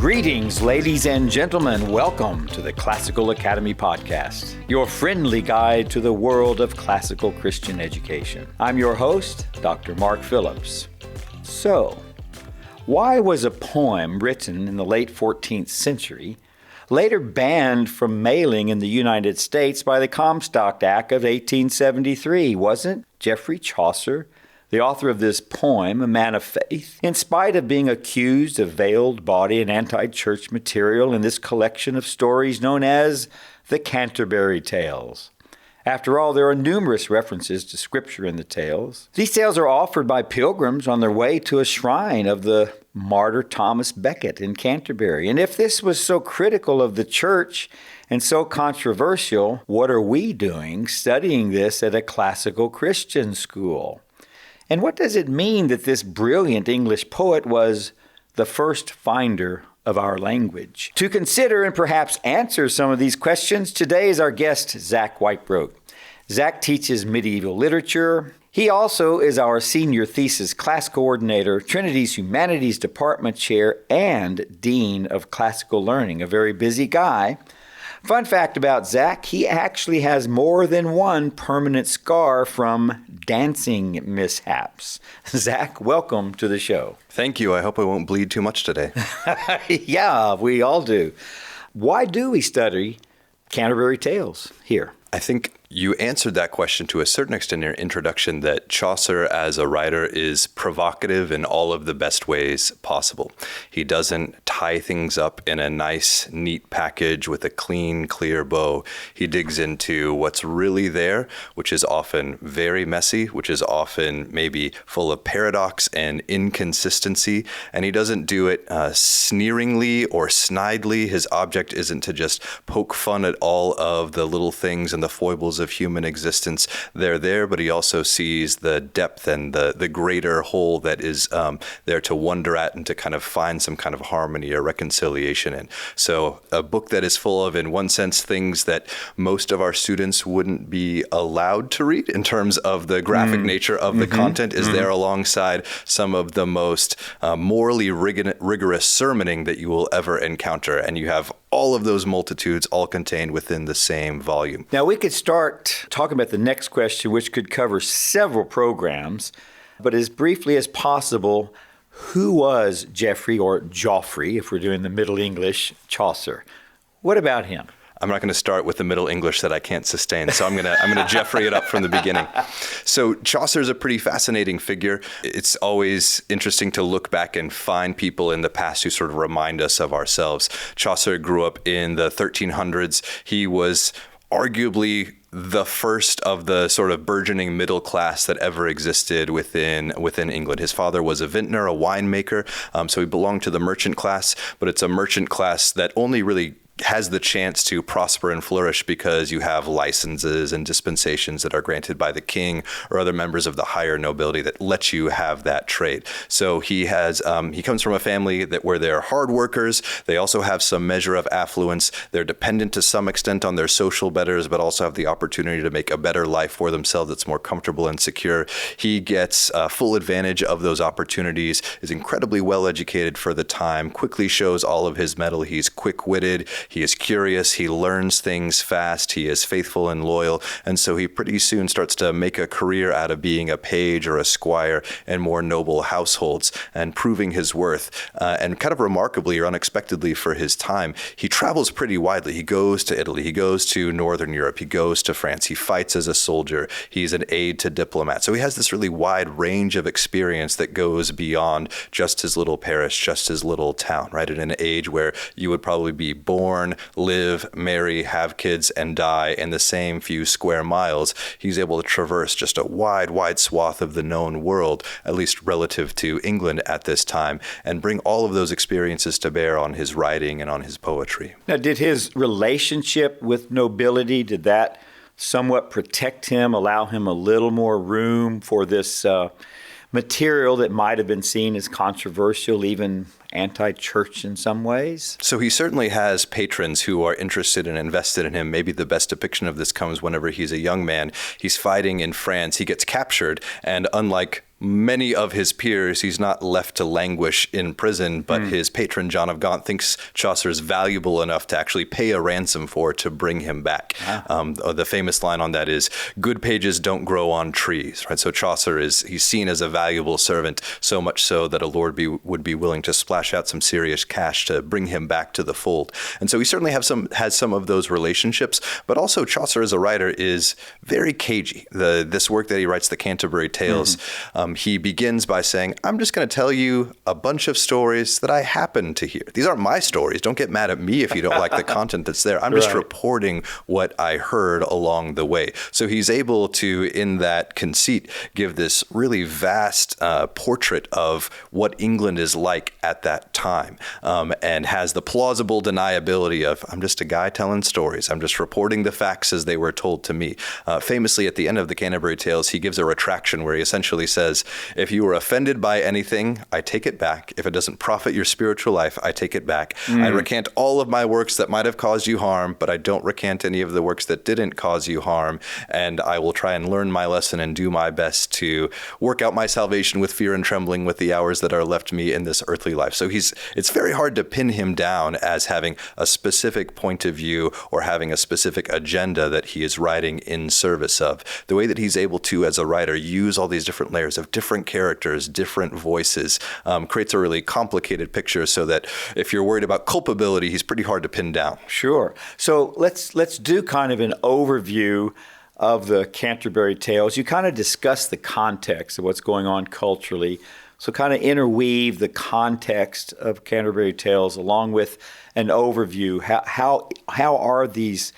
Greetings, ladies and gentlemen. Welcome to the Classical Academy Podcast, your friendly guide to the world of classical Christian education. I'm your host, Dr. Mark Phillips. So, why was a poem written in the late 14th century later banned from mailing in the United States by the Comstock Act of 1873? Wasn't Geoffrey Chaucer, the author of this poem, a man of faith, in spite of being accused of veiled body and anti-church material in this collection of stories known as the Canterbury Tales? After all, there are numerous references to Scripture in the tales. These tales are offered by pilgrims on their way to a shrine of the martyr Thomas Becket in Canterbury. And if this was so critical of the church and so controversial, what are we doing studying this at a classical Christian school? And what does it mean that this brilliant English poet was the first finder of our language? To consider and perhaps answer some of these questions, today is our guest, Zach Weichbrodt. Zach teaches medieval literature. He also is our senior thesis class coordinator, Trinity's Humanities Department chair, and dean of classical learning, a very busy guy. Fun fact about Zach, he actually has more than one permanent scar from dancing mishaps. Zach, welcome to the show. Thank you. I hope I won't bleed too much today. Yeah, we all do. Why do we study Canterbury Tales here? I think you answered that question to a certain extent in your introduction, that Chaucer as a writer is provocative in all of the best ways possible. He doesn't tie things up in a nice, neat package with a clean, clear bow. He digs into what's really there, which is often very messy, which is often maybe full of paradox and inconsistency. And he doesn't do it sneeringly or snidely. His object isn't to just poke fun at all of the little things and the foibles of human existence. They're there, but he also sees the depth and the greater whole that is there to wonder at and to kind of find some kind of harmony or reconciliation in. So a book that is full of, in one sense, things that most of our students wouldn't be allowed to read in terms of the graphic nature of the content is there alongside some of the most morally rigorous sermoning that you will ever encounter. And you have all of those multitudes all contained within the same volume. Now, we could start talking about the next question, which could cover several programs, but as briefly as possible, who was Geoffrey, or Geoffrey, if we're doing the Middle English, Chaucer? What about him? I'm not going to start with the Middle English that I can't sustain, so I'm going to Geoffrey it up from the beginning. So Chaucer is a pretty fascinating figure. It's always interesting to look back and find people in the past who sort of remind us of ourselves. Chaucer grew up in the 1300s. He was arguably the first of the sort of burgeoning middle class that ever existed within England. His father was a vintner, a winemaker, so he belonged to the merchant class, but it's a merchant class that only really has the chance to prosper and flourish because you have licenses and dispensations that are granted by the king or other members of the higher nobility that let you have that trade. So he comes from a family where they're hard workers. They also have some measure of affluence. They're dependent to some extent on their social betters, but also have the opportunity to make a better life for themselves that's more comfortable and secure. He gets full advantage of those opportunities, is incredibly well educated for the time, quickly shows all of his mettle. He's quick-witted. He is curious, he learns things fast, he is faithful and loyal, and so he pretty soon starts to make a career out of being a page or a squire in more noble households and proving his worth. And kind of remarkably or unexpectedly for his time, he travels pretty widely. He goes to Italy, he goes to Northern Europe, he goes to France, he fights as a soldier, he's an aide to diplomat. So he has this really wide range of experience that goes beyond just his little parish, just his little town, right? At an age where you would probably be born, live, marry, have kids, and die in the same few square miles, he's able to traverse just a wide swath of the known world, at least relative to England at this time, and bring all of those experiences to bear on his writing and on his poetry. Now, did his relationship with nobility, did that somewhat protect him, allow him a little more room for this material that might have been seen as controversial, even anti-church in some ways? So he certainly has patrons who are interested and invested in him. Maybe the best depiction of this comes whenever he's a young man. He's fighting in France. He gets captured, and unlike many of his peers, he's not left to languish in prison, but his patron, John of Gaunt, thinks Chaucer's valuable enough to actually pay a ransom for to bring him back. The famous line on that is, "Good pages don't grow on trees," right? So Chaucer he's seen as a valuable servant, so much so that a lord would be willing to splash out some serious cash to bring him back to the fold. And so he certainly has some of those relationships, but also Chaucer as a writer is very cagey. This work that he writes, the Canterbury Tales, he begins by saying, I'm just going to tell you a bunch of stories that I happen to hear. These aren't my stories. Don't get mad at me if you don't like the content that's there. I'm just reporting what I heard along the way. So he's able to, in that conceit, give this really vast portrait of what England is like at that time, and has the plausible deniability of, I'm just a guy telling stories. I'm just reporting the facts as they were told to me. Famously, at the end of the Canterbury Tales, he gives a retraction where he essentially says, if you were offended by anything, I take it back. If it doesn't profit your spiritual life, I take it back. I recant all of my works that might have caused you harm, but I don't recant any of the works that didn't cause you harm. And I will try and learn my lesson and do my best to work out my salvation with fear and trembling with the hours that are left me in this earthly life. So it's very hard to pin him down as having a specific point of view or having a specific agenda that he is writing in service of. The way that he's able to, as a writer, use all these different layers of different characters, different voices, creates a really complicated picture so that if you're worried about culpability, he's pretty hard to pin down. Sure. So let's do kind of an overview of the Canterbury Tales. You kind of discuss the context of what's going on culturally. So kind of interweave the context of Canterbury Tales along with an overview. How are these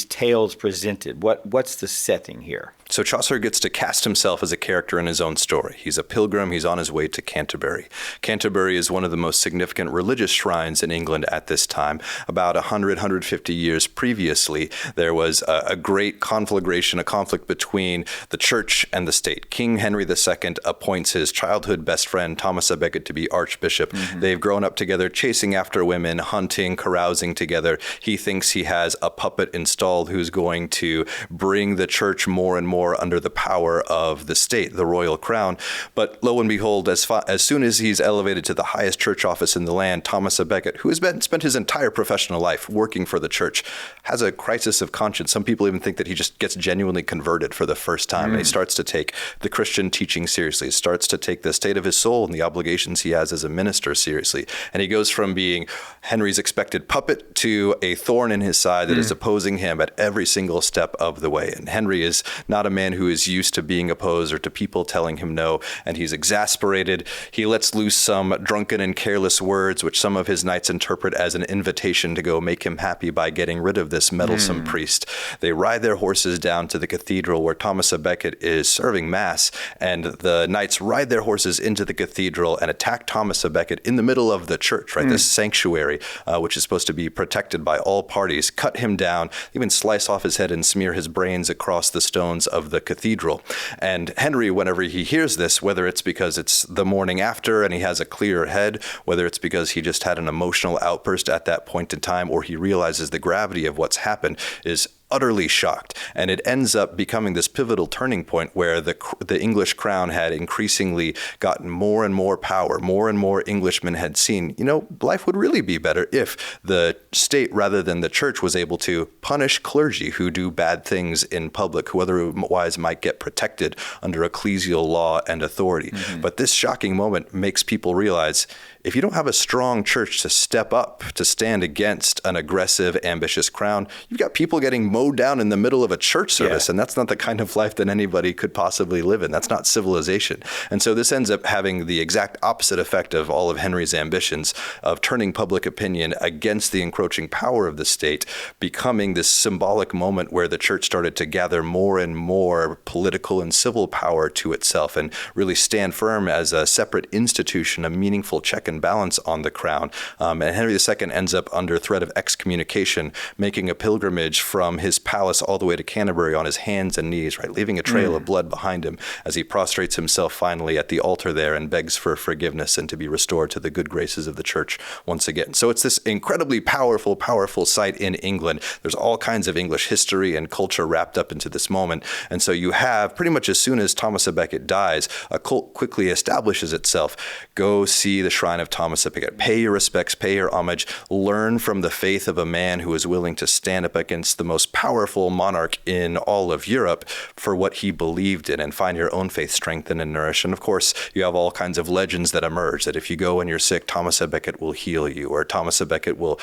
tales presented? What's the setting here? So Chaucer gets to cast himself as a character in his own story. He's a pilgrim. He's on his way to Canterbury. Canterbury is one of the most significant religious shrines in England at this time. About 150 years previously, there was a great conflagration, a conflict between the church and the state. King Henry II appoints his childhood best friend, Thomas à Becket, to be archbishop. They've grown up together, chasing after women, hunting, carousing together. He thinks he has a puppet installed who's going to bring the church more and more under the power of the state, the royal crown. But lo and behold, as soon as he's elevated to the highest church office in the land, Thomas à Becket, who has spent his entire professional life working for the church, has a crisis of conscience. Some people even think that he just gets genuinely converted for the first time. And he starts to take the Christian teaching seriously. He starts to take the state of his soul and the obligations he has as a minister seriously. And he goes from being Henry's expected puppet to a thorn in his side that is opposing him at every single step of the way. And Henry is not a man who is used to being opposed or to people telling him no, and he's exasperated. He lets loose some drunken and careless words, which some of his knights interpret as an invitation to go make him happy by getting rid of this meddlesome priest. They ride their horses down to the cathedral where Thomas à Becket is serving mass, and the knights ride their horses into the cathedral and attack Thomas à Becket in the middle of the church, right? This sanctuary, which is supposed to be protected by all parties, cut him down, even slice off his head and smear his brains across the stones of the cathedral. And Henry, whenever he hears this, whether it's because it's the morning after and he has a clearer head, whether it's because he just had an emotional outburst at that point in time, or he realizes the gravity of what's happened, is utterly shocked. And it ends up becoming this pivotal turning point where the English crown had increasingly gotten more and more power. More and more Englishmen had seen, life would really be better if the state, rather than the church, was able to punish clergy who do bad things in public, who otherwise might get protected under ecclesial law and authority. But this shocking moment makes people realize, if you don't have a strong church to step up, to stand against an aggressive, ambitious crown, you've got people getting mowed down in the middle of a church service. And that's not the kind of life that anybody could possibly live in. That's not civilization. And so this ends up having the exact opposite effect of all of Henry's ambitions of turning public opinion against the encroaching power of the state, becoming this symbolic moment where the church started to gather more and more political and civil power to itself and really stand firm as a separate institution, a meaningful check and balance on the crown. And Henry II ends up under threat of excommunication, making a pilgrimage from his palace all the way to Canterbury on his hands and knees, right, leaving a trail of blood behind him as he prostrates himself finally at the altar there and begs for forgiveness and to be restored to the good graces of the church once again. So it's this incredibly powerful site in England. There's all kinds of English history and culture wrapped up into this moment. And so you have, pretty much as soon as Thomas à Becket dies, a cult quickly establishes itself. Go see the shrine of Thomas à Becket. Pay your respects, pay your homage, learn from the faith of a man who is willing to stand up against the most powerful monarch in all of Europe for what he believed in, and find your own faith strengthened and nourished. And of course, you have all kinds of legends that emerge, that if you go when you're sick, Thomas à Becket will heal you, or Thomas à Becket will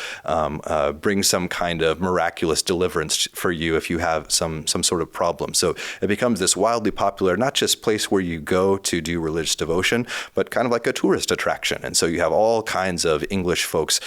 bring some kind of miraculous deliverance for you if you have some sort of problem. So it becomes this wildly popular, not just place where you go to do religious devotion, but kind of like a tourist attraction. And so you have all kinds of English folks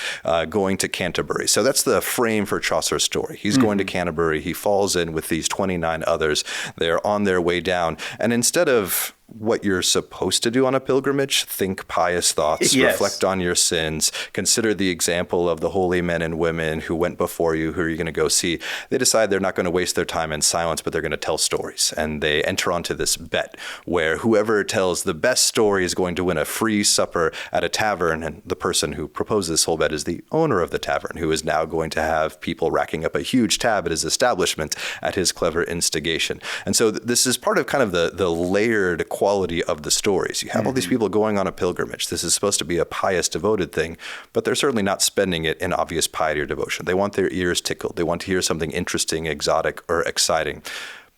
going to Canterbury. So that's the frame for Chaucer's story. He's going to Canterbury. He falls in with these 29 others. They're on their way down. And instead of what you're supposed to do on a pilgrimage, think pious thoughts, reflect on your sins, consider the example of the holy men and women who went before you, who you're going to go see. They decide they're not going to waste their time in silence, but they're going to tell stories. And they enter onto this bet where whoever tells the best story is going to win a free supper at a tavern. And the person who proposed this whole bet is the owner of the tavern, who is now going to have people racking up a huge tab at his establishment at his clever instigation. And so this is part of kind of the layered quality of the stories. You have all these people going on a pilgrimage. This is supposed to be a pious, devoted thing, but they're certainly not spending it in obvious piety or devotion. They want their ears tickled. They want to hear something interesting, exotic, or exciting.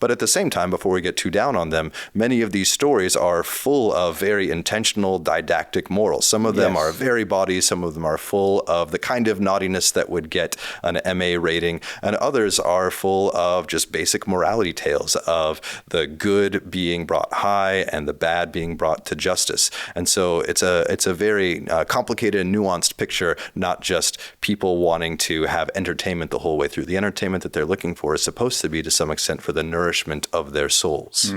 But at the same time, before we get too down on them, many of these stories are full of very intentional, didactic morals. Some of them are very bawdy. Some of them are full of the kind of naughtiness that would get an MA rating. And others are full of just basic morality tales of the good being brought high and the bad being brought to justice. And so it's a very complicated and nuanced picture, not just people wanting to have entertainment the whole way through. The entertainment that they're looking for is supposed to be, to some extent, for the nourishment of their souls.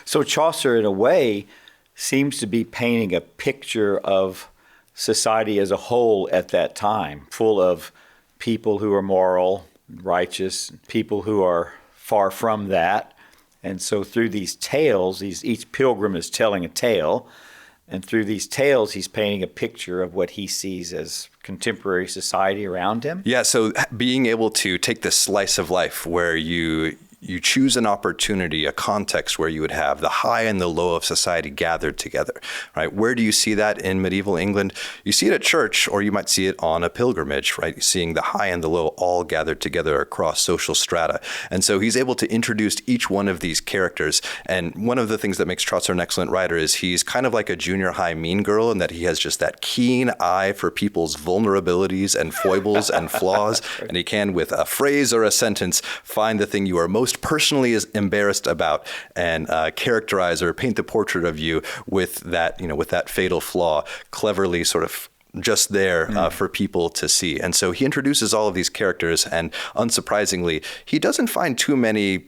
So Chaucer, in a way, seems to be painting a picture of society as a whole at that time, full of people who are moral, righteous, people who are far from that. And so through these tales, each pilgrim is telling a tale, and through these tales, he's painting a picture of what he sees as contemporary society around him. Yeah, so being able to take this slice of life where you choose an opportunity, a context where you would have the high and the low of society gathered together, right? Where do you see that in medieval England? You see it at church, or you might see it on a pilgrimage, right? You're seeing the high and the low all gathered together across social strata. And so he's able to introduce each one of these characters. And one of the things that makes Chaucer an excellent writer is he's kind of like a junior high mean girl, in that he has just that keen eye for people's vulnerabilities and foibles and flaws. And he can, with a phrase or a sentence, find the thing you are most personally is embarrassed about and characterize or paint the portrait of you with that fatal flaw, cleverly sort of just there for people to see. And so he introduces all of these characters, and unsurprisingly, he doesn't find too many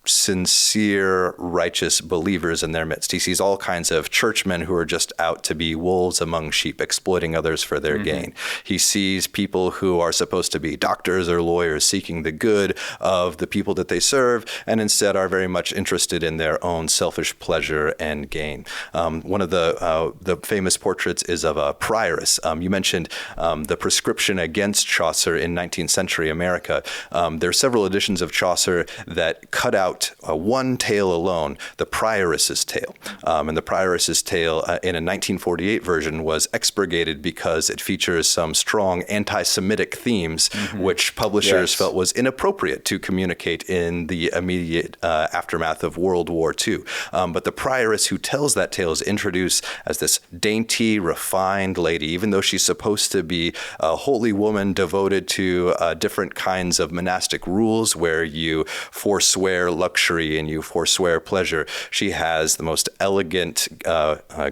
sincere, righteous believers in their midst. He sees all kinds of churchmen who are just out to be wolves among sheep, exploiting others for their gain. He sees people who are supposed to be doctors or lawyers, seeking the good of the people that they serve, and instead are very much interested in their own selfish pleasure and gain. One of the famous portraits is of a prioress. You mentioned the prescription against Chaucer in 19th century America. There are several editions of Chaucer that cut out one tale alone, the prioress's tale. And the prioress's tale in a 1948 version was expurgated because it features some strong anti-Semitic themes, which publishers felt was inappropriate to communicate in the immediate aftermath of World War II. But the prioress who tells that tale is introduced as this dainty, refined lady, even though she's supposed to be a holy woman devoted to different kinds of monastic rules where you forswear luxury and you forswear pleasure. She has the most elegant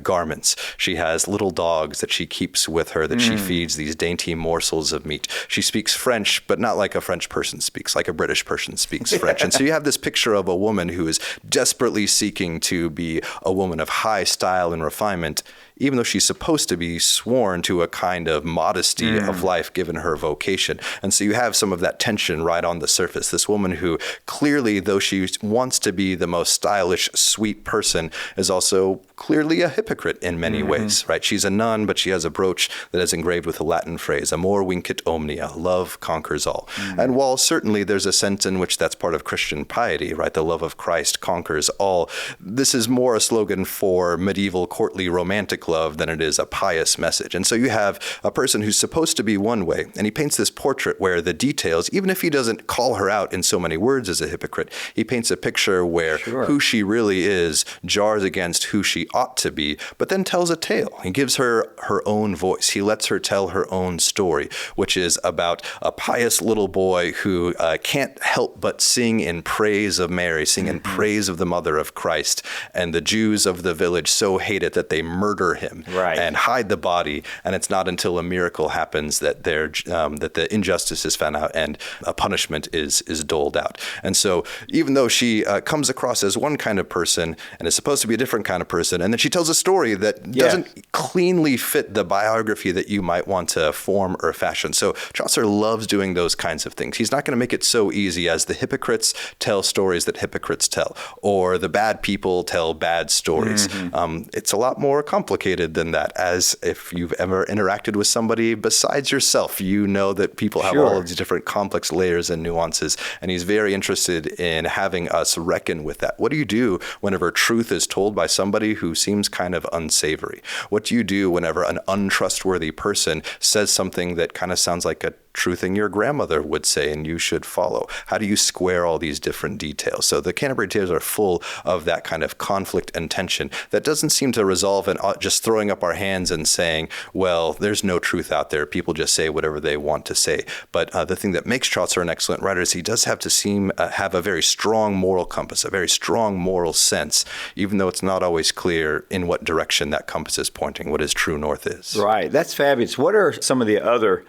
garments. She has little dogs that she keeps with her, that she feeds these dainty morsels of meat. She speaks French, but not like a French person speaks, like a British person speaks French. And so you have this picture of a woman who is desperately seeking to be a woman of high style and refinement, even though she's supposed to be sworn to a kind of modesty of life given her vocation. And so you have some of that tension right on the surface. This woman who clearly, though she wants to be the most stylish, sweet person, is also clearly a hypocrite in many ways, right? She's a nun, but she has a brooch that is engraved with a Latin phrase, amor vincit omnia, love conquers all. And while certainly there's a sense in which that's part of Christian piety, right? The love of Christ conquers all. This is more a slogan for medieval courtly romantic love than it is a pious message. And so you have a person who's supposed to be one way, and he paints this portrait where the details, even if he doesn't call her out in so many words as a hypocrite, he paints a picture where who she really is jars against who she ought to be, but then tells a tale. He gives her her own voice. He lets her tell her own story, which is about a pious little boy who can't help but sing in praise of Mary, sing in praise of the mother of Christ, and the Jews of the village so hate it that they murder him and hide the body, and it's not until a miracle happens that that the injustice is found out and a punishment is doled out. And so even though she comes across as one kind of person and is supposed to be a different kind of person, and then she tells a story that doesn't cleanly fit the biography that you might want to form or fashion. So Chaucer loves doing those kinds of things. He's not going to make it so easy as the hypocrites tell stories that hypocrites tell, or the bad people tell bad stories. It's a lot more complicated than that, as if you've ever interacted with somebody besides yourself, you know that people have all of these different complex layers and nuances, and he's very interested in having us reckon with that. What do you do whenever truth is told by somebody who seems kind of unsavory? What do you do whenever an untrustworthy person says something that kind of sounds like a true thing your grandmother would say and you should follow? How do you square all these different details? So the Canterbury Tales are full of that kind of conflict and tension that doesn't seem to resolve in just throwing up our hands and saying, well, there's no truth out there. People just say whatever they want to say. But the thing that makes Chaucer an excellent writer is he does have to have a very strong moral compass, a very strong moral sense, even though it's not always clear in what direction that compass is pointing, what his true north is. Right. That's fabulous. What are some of the other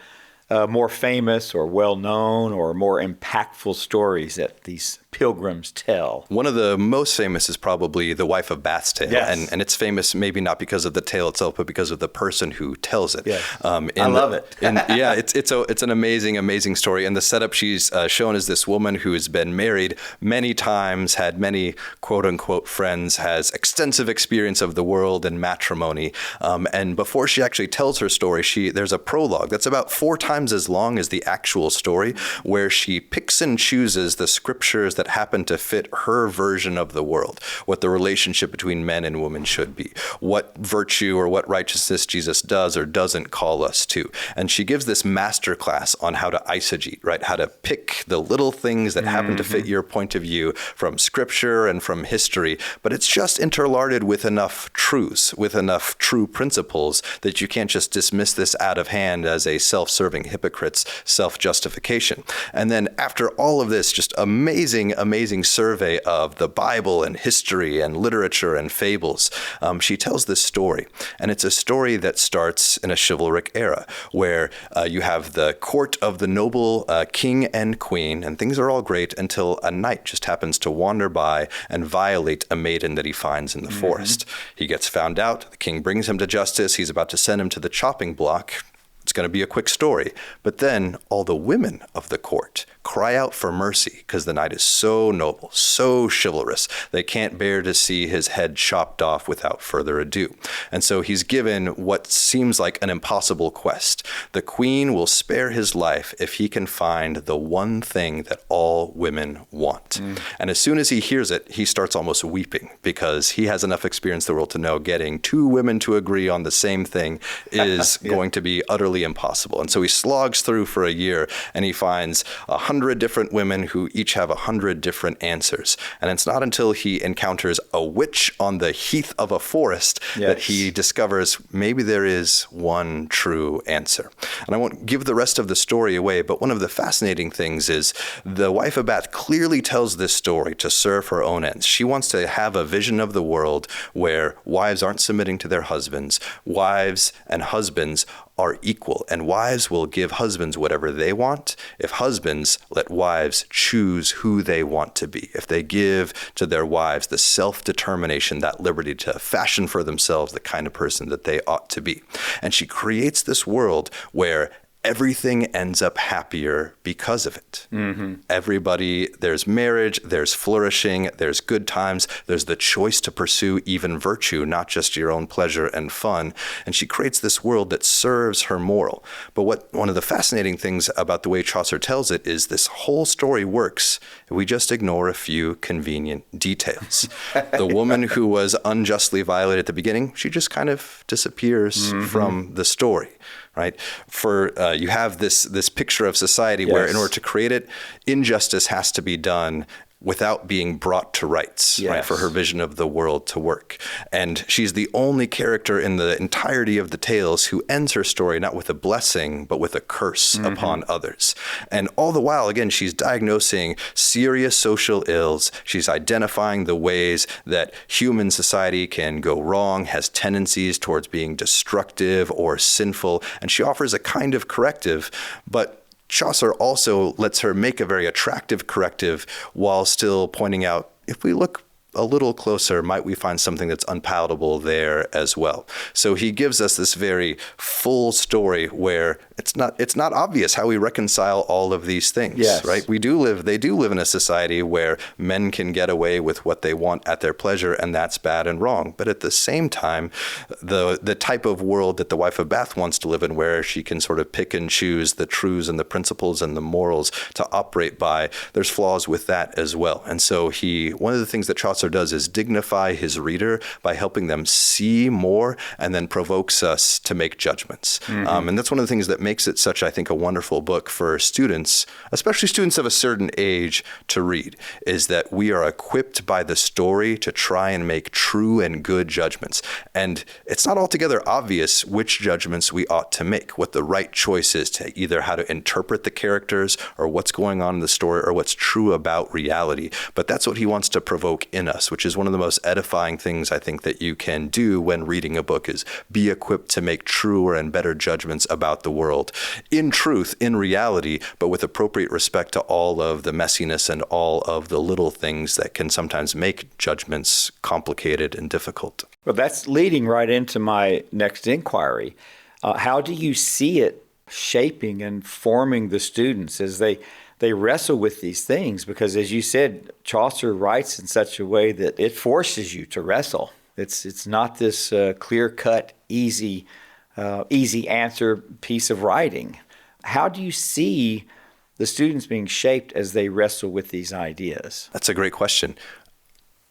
more famous or well-known or more impactful stories that these pilgrims tell? One of the most famous is probably The Wife of Bath's Tale. Yes. And it's famous maybe not because of the tale itself, but because of the person who tells it. Yes. I love it. It's an amazing story. And the setup she's shown is this woman who has been married many times, had many quote-unquote friends, has extensive experience of the world and matrimony. And before she actually tells her story, there's a prologue that's about 4 times as long as the actual story, where she picks and chooses the scriptures that happen to fit her version of the world, what the relationship between men and women should be, what virtue or what righteousness Jesus does or doesn't call us to. And she gives this master class on how to eisegete, right? How to pick the little things that happen to fit your point of view from scripture and from history, but it's just interlarded with enough truths, with enough true principles that you can't just dismiss this out of hand as a self-serving hypocrite's self-justification. And then after all of this just amazing survey of the Bible and history and literature and fables, she tells this story. And it's a story that starts in a chivalric era where you have the court of the noble king and queen, and things are all great until a knight just happens to wander by and violate a maiden that he finds in the forest. He gets found out, the king brings him to justice, he's about to send him to the chopping block. It's going to be a quick story. But then all the women of the court cry out for mercy because the knight is so noble, so chivalrous. They can't bear to see his head chopped off without further ado. And so he's given what seems like an impossible quest. The queen will spare his life if he can find the one thing that all women want. And as soon as he hears it, he starts almost weeping because he has enough experience in the world to know getting 2 women to agree on the same thing is going to be utterly nearly impossible. And so he slogs through for a year, and he finds 100 different women who each have 100 different answers. And it's not until he encounters a witch on the heath of a forest that he discovers maybe there is one true answer. And I won't give the rest of the story away, but one of the fascinating things is the wife of Bath clearly tells this story to serve her own ends. She wants to have a vision of the world where wives aren't submitting to their husbands, wives and husbands are equal, and wives will give husbands whatever they want if husbands let wives choose who they want to be. If they give to their wives the self-determination, that liberty to fashion for themselves the kind of person that they ought to be. And she creates this world where everything ends up happier because of it. Everybody, there's marriage, there's flourishing, there's good times, there's the choice to pursue even virtue, not just your own pleasure and fun. And she creates this world that serves her moral. But one of the fascinating things about the way Chaucer tells it is this whole story works if we just ignore a few convenient details. The woman who was unjustly violated at the beginning, she just kind of disappears from the story. Right? You have this picture of society where in order to create it, injustice has to be done without being brought to rights, right, for her vision of the world to work. And she's the only character in the entirety of the tales who ends her story not with a blessing, but with a curse upon others. And all the while, again, she's diagnosing serious social ills. She's identifying the ways that human society can go wrong, has tendencies towards being destructive or sinful, and she offers a kind of corrective, but Chaucer also lets her make a very attractive corrective while still pointing out, if we look a little closer, might we find something that's unpalatable there as well? So he gives us this very full story where it's not obvious how we reconcile all of these things, right? They do live in a society where men can get away with what they want at their pleasure, and that's bad and wrong. But at the same time, the type of world that the wife of Bath wants to live in, where she can sort of pick and choose the truths and the principles and the morals to operate by, there's flaws with that as well. And so one of the things that Chaucer does is dignify his reader by helping them see more, and then provokes us to make judgments. And that's one of the things that makes it such, I think, a wonderful book for students, especially students of a certain age, to read, is that we are equipped by the story to try and make true and good judgments. And it's not altogether obvious which judgments we ought to make, what the right choice is to either how to interpret the characters or what's going on in the story or what's true about reality. But that's what he wants to provoke in us, which is one of the most edifying things I think that you can do when reading a book, is be equipped to make truer and better judgments about the world. In truth, in reality, but with appropriate respect to all of the messiness and all of the little things that can sometimes make judgments complicated and difficult. Well, that's leading right into my next inquiry. How do you see it shaping and forming the students as they wrestle with these things? Because as you said, Chaucer writes in such a way that it forces you to wrestle. It's not this clear-cut, easy answer piece of writing. How do you see the students being shaped as they wrestle with these ideas? That's a great question.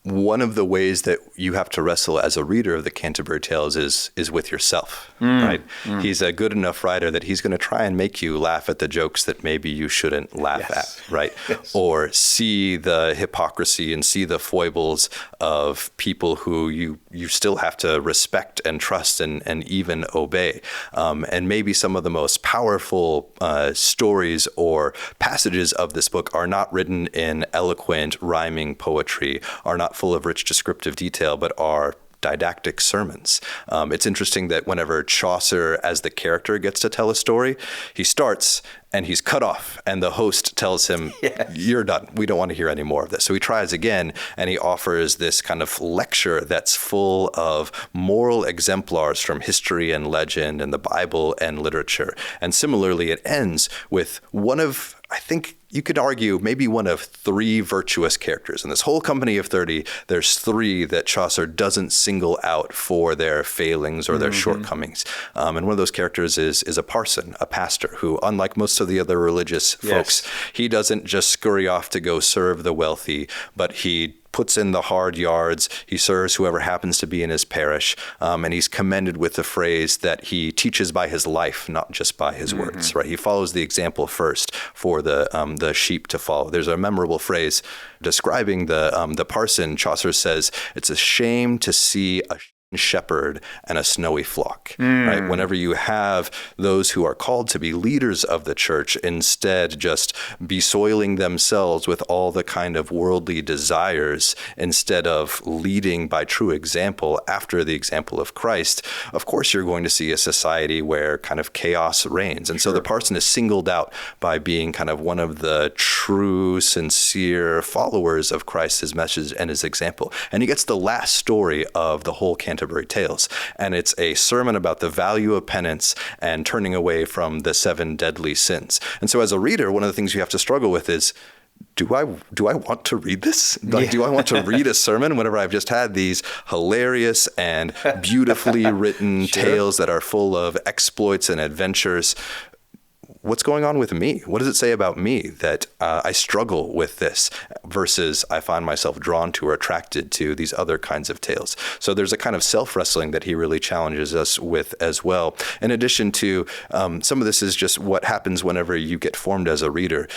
One of the ways that you have to wrestle as a reader of the Canterbury Tales is with yourself, right? He's a good enough writer that he's going to try and make you laugh at the jokes that maybe you shouldn't laugh at, right? Or see the hypocrisy and see the foibles of people who you still have to respect and trust and even obey. And maybe some of the most powerful stories or passages of this book are not written in eloquent, rhyming poetry, are not full of rich descriptive detail, but are didactic sermons. It's interesting that whenever Chaucer, as the character, gets to tell a story, he starts and he's cut off, and the host tells him, you're done. We don't want to hear any more of this. So he tries again, and he offers this kind of lecture that's full of moral exemplars from history and legend and the Bible and literature. And similarly, it ends with one of, I think you could argue, maybe one of three virtuous characters. In this whole company of 30, there's three that Chaucer doesn't single out for their failings or their shortcomings. And one of those characters is a parson, a pastor, who, unlike most of the other religious folks, he doesn't just scurry off to go serve the wealthy, but he puts in the hard yards. He serves whoever happens to be in his parish. And he's commended with the phrase that he teaches by his life, not just by his words, right? He follows the example first for the sheep to follow. There's a memorable phrase describing the parson. Chaucer says, "It's a shame to see a shepherd and a snowy flock," right? Whenever you have those who are called to be leaders of the church instead just besoiling themselves with all the kind of worldly desires instead of leading by true example after the example of Christ, of course you're going to see a society where kind of chaos reigns. And so the parson is singled out by being kind of one of the true, sincere followers of Christ, his message and his example. And he gets the last story of the whole Canterbury Tales. And it's a sermon about the value of penance and turning away from the 7 deadly sins. And so as a reader, one of the things you have to struggle with is, do I want to read this? Do I want to read a sermon whenever I've just had these hilarious and beautifully written tales that are full of exploits and adventures? What's going on with me? What does it say about me that I struggle with this versus I find myself drawn to or attracted to these other kinds of tales? So there's a kind of self-wrestling that he really challenges us with as well. In addition to some of this is just what happens whenever you get formed as a reader.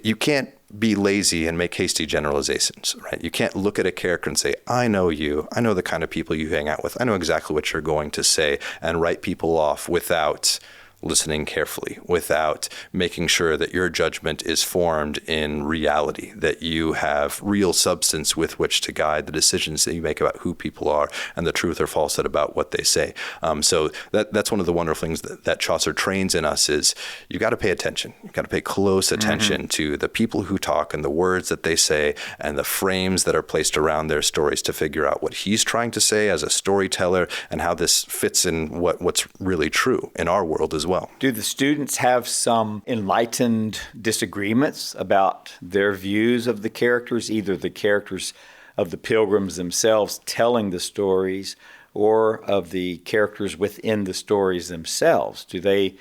You can't be lazy and make hasty generalizations, right? You can't look at a character and say, I know you, I know the kind of people you hang out with, I know exactly what you're going to say, and write people off without listening carefully, without making sure that your judgment is formed in reality, that you have real substance with which to guide the decisions that you make about who people are and the truth or falsehood about what they say. So that's one of the wonderful things that Chaucer trains in us is you got to pay attention. You got to pay close attention to the people who talk and the words that they say and the frames that are placed around their stories to figure out what he's trying to say as a storyteller and how this fits in what's really true in our world as well. Do the students have some enlightened disagreements about their views of the characters, either the characters of the pilgrims themselves telling the stories or of the characters within the stories themselves? Do they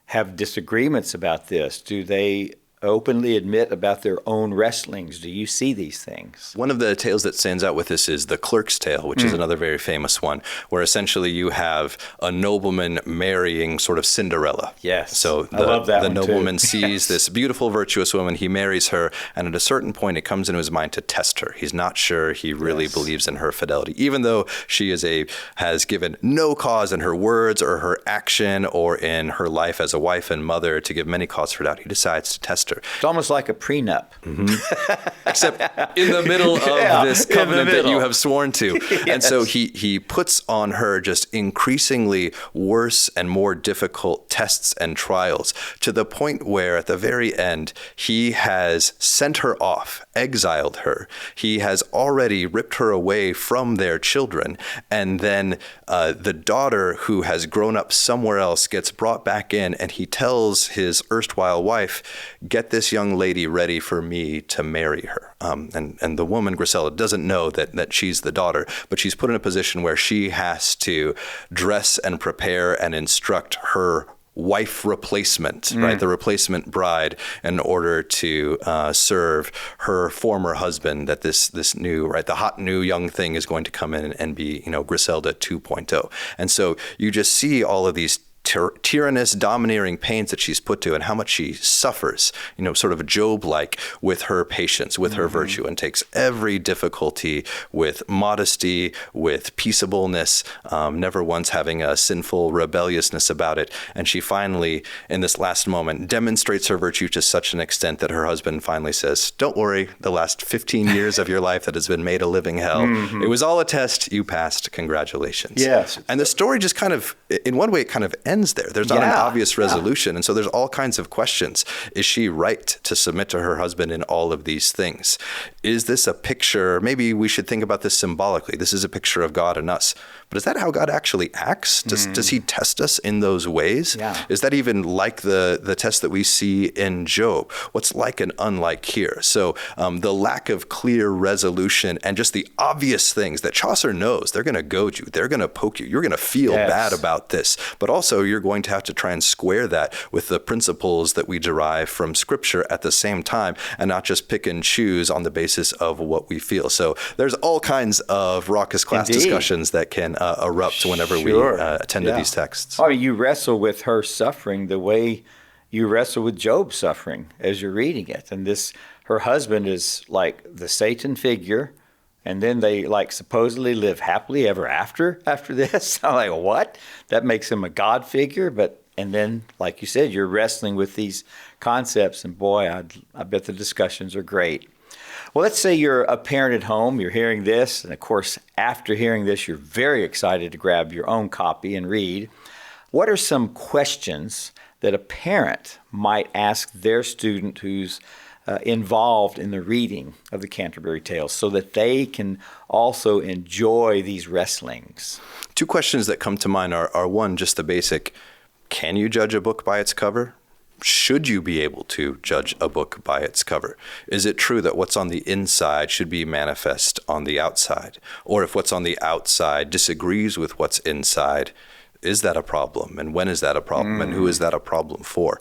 have disagreements about this? Do they openly admit about their own wrestlings? Do you see these things? One of the tales that stands out with this is the Clerk's Tale, which is another very famous one, where essentially you have a nobleman marrying sort of Cinderella. Yes, so I love that one nobleman too. sees this beautiful, virtuous woman, he marries her, and at a certain point it comes into his mind to test her. He's not sure he really believes in her fidelity, even though she has given no cause in her words or her action or in her life as a wife and mother to give many cause for doubt. He decides to test her. It's almost like a prenup. Except in the middle of this covenant that you have sworn to. Yes. And so he puts on her just increasingly worse and more difficult tests and trials to the point where at the very end, he has sent her off, exiled her. He has already ripped her away from their children. And then the daughter who has grown up somewhere else gets brought back in, and he tells his erstwhile wife, get this young lady ready for me to marry her. And the woman, Grisella, doesn't know that she's the daughter, but she's put in a position where she has to dress and prepare and instruct her wife replacement, right? The replacement bride, in order to serve her former husband, that this new, right, the hot new young thing is going to come in and be, Griselda 2.0. And so you just see all of these tyrannous, domineering pains that she's put to and how much she suffers, sort of Job-like with her patience, with her virtue, and takes every difficulty with modesty, with peaceableness, never once having a sinful rebelliousness about it. And she finally, in this last moment, demonstrates her virtue to such an extent that her husband finally says, don't worry, the last 15 years of your life that has been made a living hell, it was all a test, you passed, congratulations. Yes. And the story just kind of, in one way, it kind of ends there. There's not an obvious resolution. And so there's all kinds of questions. Is she right to submit to her husband in all of these things? Is this a picture? Maybe we should think about this symbolically. This is a picture of God and us. But is that how God actually acts? Does he test us in those ways? Yeah. Is that even like the test that we see in Job? What's like and unlike here? So the lack of clear resolution and just the obvious things that Chaucer knows, they're going to goad you. They're going to poke you. You're going to feel bad about this. But also so you're going to have to try and square that with the principles that we derive from Scripture at the same time, and not just pick and choose on the basis of what we feel. So there's all kinds of raucous class discussions that can erupt whenever we attend to these texts. I mean, you wrestle with her suffering the way you wrestle with Job's suffering as you're reading it. And her husband is like the Satan figure, and then they like supposedly live happily ever after this. I'm like, what? That makes him a God figure, and then, like you said, you're wrestling with these concepts, and boy, I bet the discussions are great. Well, let's say you're a parent at home, you're hearing this, and of course, after hearing this, you're very excited to grab your own copy and read. What are some questions that a parent might ask their student who's involved in the reading of the Canterbury Tales so that they can also enjoy these wrestlings? Two questions that come to mind are one, just the basic, can you judge a book by its cover? Should you be able to judge a book by its cover? Is it true that what's on the inside should be manifest on the outside? Or if what's on the outside disagrees with what's inside, is that a problem? And when is that a problem? And who is that a problem for?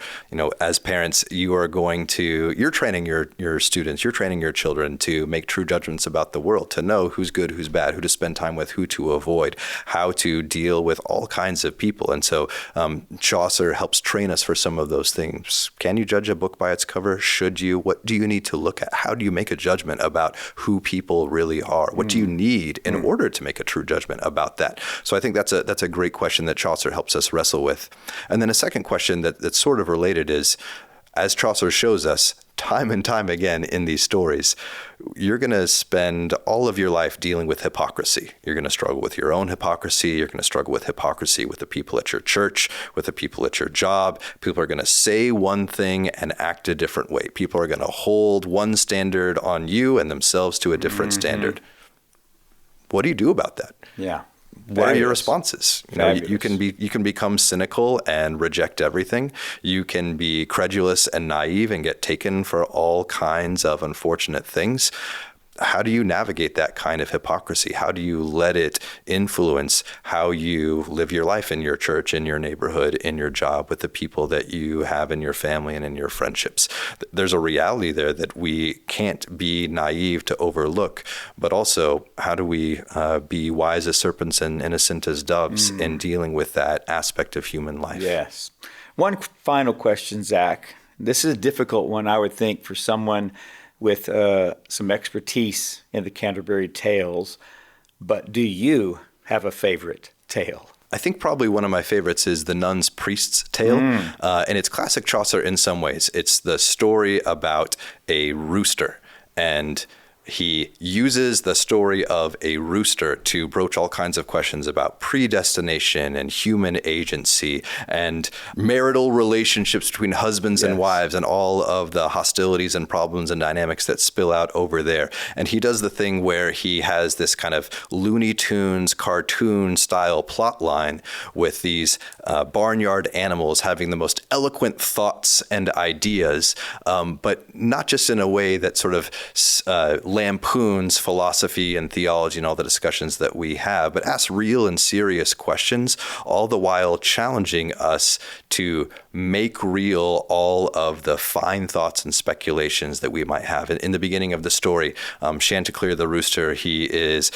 As parents, you're training your students, you're training your children to make true judgments about the world, to know who's good, who's bad, who to spend time with, who to avoid, how to deal with all kinds of people. And so Chaucer helps train us for some of those things. Can you judge a book by its cover? Should you? What do you need to look at? How do you make a judgment about who people really are? What do you need in order to make a true judgment about that? So I think that's a great question that Chaucer helps us wrestle with. And then a second question that's sort of related is, as Chaucer shows us time and time again in these stories, you're going to spend all of your life dealing with hypocrisy. You're going to struggle with your own hypocrisy. You're going to struggle with hypocrisy with the people at your church, with the people at your job. People are going to say one thing and act a different way. People are going to hold one standard on you and themselves to a different standard. What do you do about that? Yeah. What are your responses? You can become cynical and reject everything. You can be credulous and naive and get taken for all kinds of unfortunate things. How do you navigate that kind of hypocrisy? How do you let it influence how you live your life in your church, in your neighborhood, in your job, with the people that you have in your family and in your friendships? There's a reality there that we can't be naive to overlook, but also how do we be wise as serpents and innocent as doves in dealing with that aspect of human life? Yes. One final question, Zach. This is a difficult one, I would think, for someone with some expertise in the Canterbury Tales, but do you have a favorite tale? I think probably one of my favorites is The Nun's Priest's Tale, and it's classic Chaucer in some ways. It's the story about a rooster, and he uses the story of a rooster to broach all kinds of questions about predestination and human agency and marital relationships between husbands and wives and all of the hostilities and problems and dynamics that spill out over there. And he does the thing where he has this kind of Looney Tunes cartoon style plot line with these barnyard animals having the most eloquent thoughts and ideas, but not just in a way that sort of lampoons philosophy and theology and all the discussions that we have, but asks real and serious questions, all the while challenging us to make real all of the fine thoughts and speculations that we might have. In the beginning of the story, Chanticleer the rooster, he is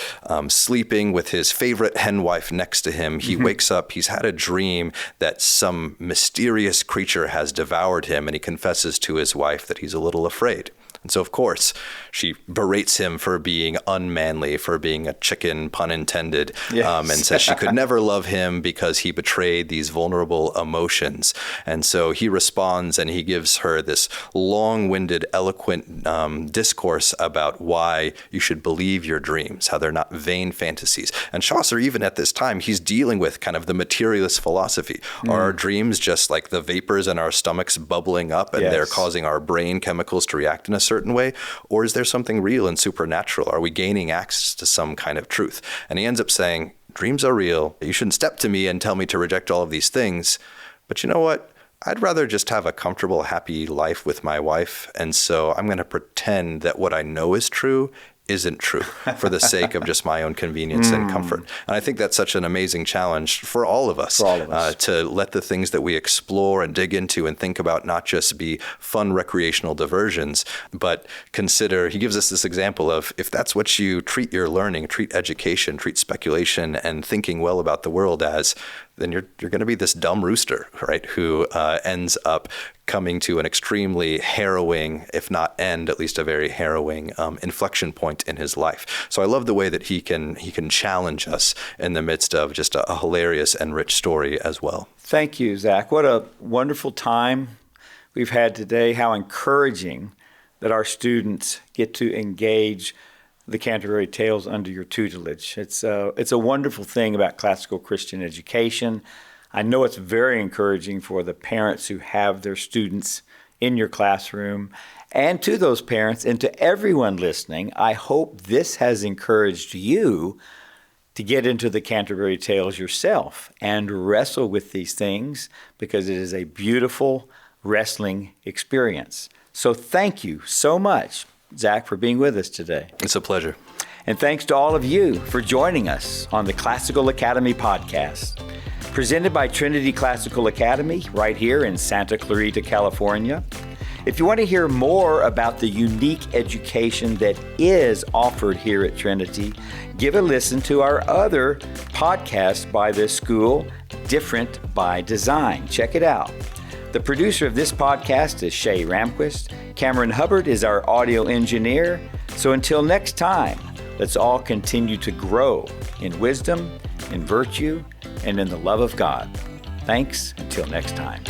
sleeping with his favorite hen wife next to him. He wakes up, he's had a dream that some mysterious creature has devoured him, and he confesses to his wife that he's a little afraid. And so, of course, she berates him for being unmanly, for being a chicken, pun intended, and says she could never love him because he betrayed these vulnerable emotions. And so he responds and he gives her this long-winded, eloquent discourse about why you should believe your dreams, how they're not vain fantasies. And Chaucer, even at this time, he's dealing with kind of the materialist philosophy. Are our dreams just like the vapors in our stomachs bubbling up and they're causing our brain chemicals to react in a certain way? Or is there something real and supernatural? Are we gaining access to some kind of truth? And he ends up saying, dreams are real. You shouldn't step to me and tell me to reject all of these things. But you know what? I'd rather just have a comfortable, happy life with my wife. And so I'm going to pretend that what I know is true isn't true for the sake of just my own convenience and comfort. And I think that's such an amazing challenge for all of us, to let the things that we explore and dig into and think about not just be fun recreational diversions, but consider, he gives us this example of, if that's what you treat your learning, treat education, treat speculation and thinking well about the world as, then you're going to be this dumb rooster, right, who ends up coming to an extremely harrowing, if not end, at least a very harrowing inflection point in his life. So I love the way that he can challenge us in the midst of just a hilarious and rich story as well. Thank you, Zach. What a wonderful time we've had today. How encouraging that our students get to engage the Canterbury Tales under your tutelage. It's a wonderful thing about classical Christian education. I know it's very encouraging for the parents who have their students in your classroom. And to those parents and to everyone listening, I hope this has encouraged you to get into the Canterbury Tales yourself and wrestle with these things, because it is a beautiful wrestling experience. So thank you so much, Zach, for being with us today. It's a pleasure. And thanks to all of you for joining us on the Classical Academy podcast, presented by Trinity Classical Academy right here in Santa Clarita, California. If you want to hear more about the unique education that is offered here at Trinity, give a listen to our other podcast by this school, Different by Design. Check it out. The producer of this podcast is Shay Ramquist. Cameron Hubbard is our audio engineer. So until next time, let's all continue to grow in wisdom, in virtue, and in the love of God. Thanks. Until next time.